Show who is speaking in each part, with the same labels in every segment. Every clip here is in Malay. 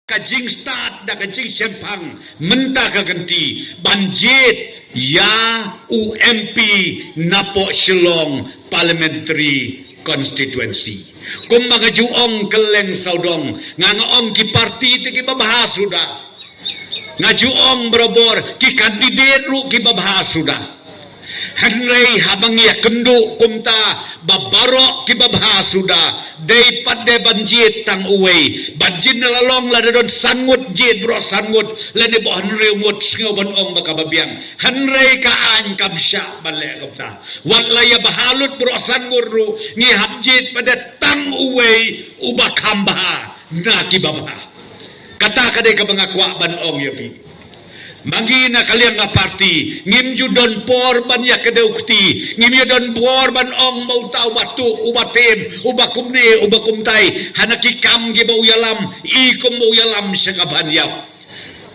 Speaker 1: kajing start da kajing sempang menta kagenti banjit ya UMP napo Shillong Parliamentary Constituency. Kung mga juong keleng saudong nga ngaong ki parti ti ki babahas sudah nga juong berobor ki kandidat ru ki babahas sudah. Henry habang ya kendo kumta babaro ki babahas sudah day pade banjit tang uway banjit nalalong la don sangut jit bro sangut la de bo Henry mut ngobon ong makababiang Henry kaan kabsya balik kumta wat laya bahalut bro sangut ru ngi habjit pada tang uway ubakamba na ki babah kata kadai ka mangakwa ban ong yapi mangina kalian nga parti ngim judon por ban ya kedeukti ngim judon por ban ong mau tau batu ubatim ubakumni ubakumtai hanaki kam gi bau yalam ikum bau yalam sakaban yaw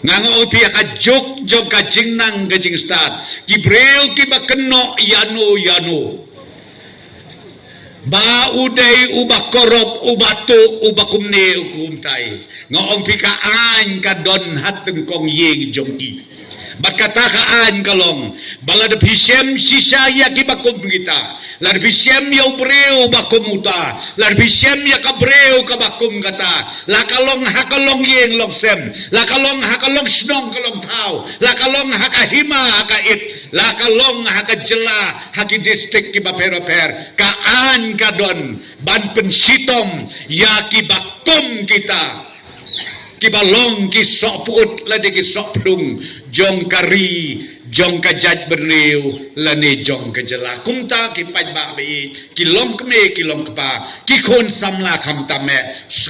Speaker 1: ngangau pia ka jok jok ka jingnang ka jing start ki breu ki bakeno yano ba uday ubakorop ubatu ubakumni ukumtai ngong pikaan ka don hateng kong yeng jongki bat kata kaan kalong balad bisem sisaya ki bakum kita lad bisem ya ubreu bakum uta lad bisem ya kabreu ka bakum kata la kalong hakalong yeng loksem la kalong hakalong snong kalong tau la kalong hakahima hakait la kalong hakajela haki distrik ki baper-per kaan kadon ban pensitom ya ki bakum kita kibalong ki sok put lade ki sok pedung jong kari jong kajat berneu lane jong kajela kumta ki pajba be ki long kme ki long kpa ki khon samla kham tame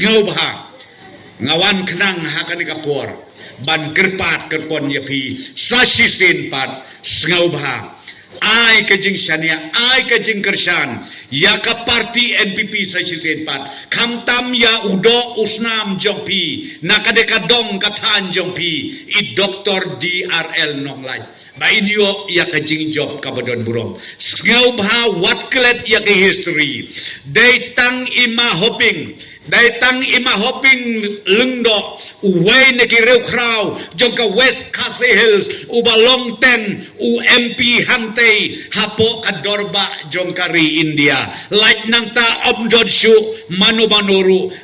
Speaker 1: ngau bha ngawan khnang hakan kapor ban kerpat kerpon yapi sasisin pat ngau bha ai kajing syania ai kajing kersan ya ka parti NPP sasisin pat kamtam ya udo usnam jongpi nakadeka dong kathan jongpi i Dr. DRL nonglaj ba inyo ya kajing job kabadon burong ngau bha wat klet ya ke history dai tang ima hoping lengdok uway na kireu kraw jongka West Khasi Hills ubalong ten UMP hantay hapo kadorba jongkari India like nang ta omdod syu manu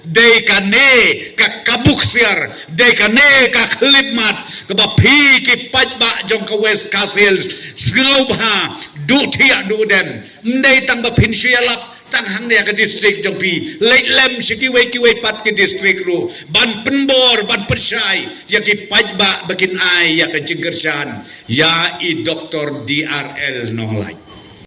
Speaker 1: day kane ka kabuksiar day kane ka klipmat kabapi ki pajba jongka West Khasi Hills sngobha du thia du den ndai tang ba phin syalap tang hang dia ke distrik jongpi lem sikiway pat ke distrik ru ban penbor ban persai ya ki pajba bakin ai ya ke jingkersan ya i Dr. DRL nonglai